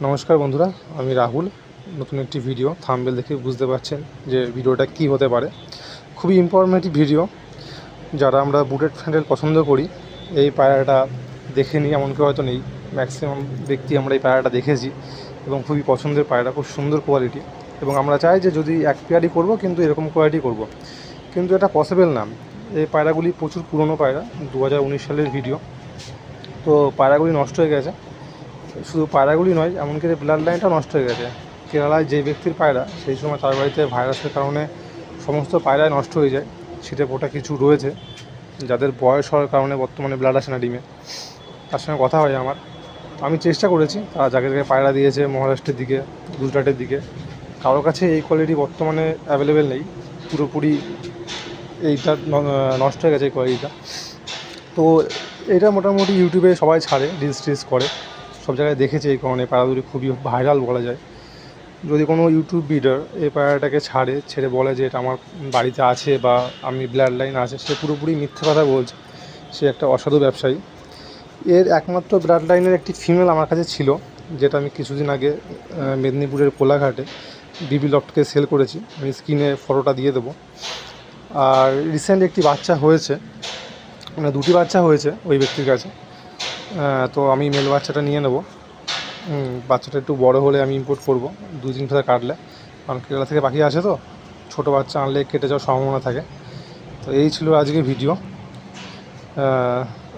নমস্কার বন্ধুরা, আমি রাহুল। নতুন একটি ভিডিও থাম্বনেল দেখে বুঝতে পারছেন যে ভিডিওটা কি হতে পারে। খুবই ইনফরমেটিভ ভিডিও। যারা আমরা বুটেড স্যান্ডেল পছন্দ করি, এই পায়রাটা দেখে নিই এমন কেউ হয়তো নেই। ম্যাক্সিমাম ব্যক্তি আমরা এই পায়রাটা দেখেছি এবং খুবই পছন্দের পায়রা, খুব সুন্দর কোয়ালিটি। এবং আমরা চাই যে যদি এক পেয়ারই করবো, কিন্তু এরকম কোয়ালিটি করব। কিন্তু এটা পসিবল না। এই পায়রাগুলি প্রচুর পুরনো পায়রা, 2019 সালের ভিডিও। তো পায়রাগুলি নষ্ট হয়ে গেছে। শুধু পায়রাগুলি নয়, এমনকি ব্লাড লাইনটাও নষ্ট হয়ে গেছে। কেরালায় যে ব্যক্তির পায়রা, সেই সময় তার বাড়িতে ভাইরাসের কারণে সমস্ত পায়রাই নষ্ট হয়ে যায়। ছিটে ফোটা কিছু রয়েছে যাদের বয়স হওয়ার কারণে বর্তমানে ব্লাড আসে না ডিমে। তার সঙ্গে কথা হয় আমার। আমি চেষ্টা করেছি, তারা যাকে যাকে পায়রা দিয়েছে মহারাষ্ট্রের দিকে, গুজরাটের দিকে, কারোর কাছে এই কোয়ালিটি বর্তমানে অ্যাভেলেবেল নেই। পুরোপুরি এইটা নষ্ট হয়ে গেছে এই কোয়ালিটিটা। তো এটা মোটামুটি ইউটিউবে সবাই ছাড়ে, রিলস করে, সব জায়গায় দেখেছে। এই কারণে পায়রা দুটি খুবই ভাইরাল বলা যায়। যদি কোনো ইউটিউব ভিডিওর এই পায়রাটাকে ছেড়ে বলে যে এটা আমার বাড়িতে আছে বা আমি ব্লাড লাইন আছে, সে পুরোপুরি মিথ্যে কথা বলছে। সে একটা অসাধু ব্যবসায়ী। এর একমাত্র ব্লাড লাইনের একটি ফিমেল আমার কাছে ছিল, যেটা আমি কিছুদিন আগে মেদিনীপুরের কোলাঘাটে বিবি লফটকে সেল করেছি। আমি স্ক্রিনে ফটোটা দিয়ে দেবো। আর রিসেন্ট একটি বাচ্চা হয়েছে, মানে দুটি বাচ্চা হয়েছে ওই ব্যক্তির কাছে। তো আমি মেল বাচ্চাটা নিয়ে নেব। বাচ্চাটা একটু বড় হলে আমি ইম্পোর্ট করব, 2 দিন ধরে কাটলে। কারণ কেরালা থেকে পাখি আসে, তো ছোটো বাচ্চা আনলে কেটে যাওয়ার সম্ভাবনা থাকে। তো এই ছিল আজকে ভিডিও।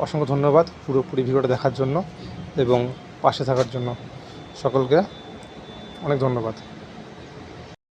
অসংখ্য ধন্যবাদ পুরোপুরি ভিডিওটা দেখার জন্য এবং পাশে থাকার জন্য। সকলকে অনেক ধন্যবাদ।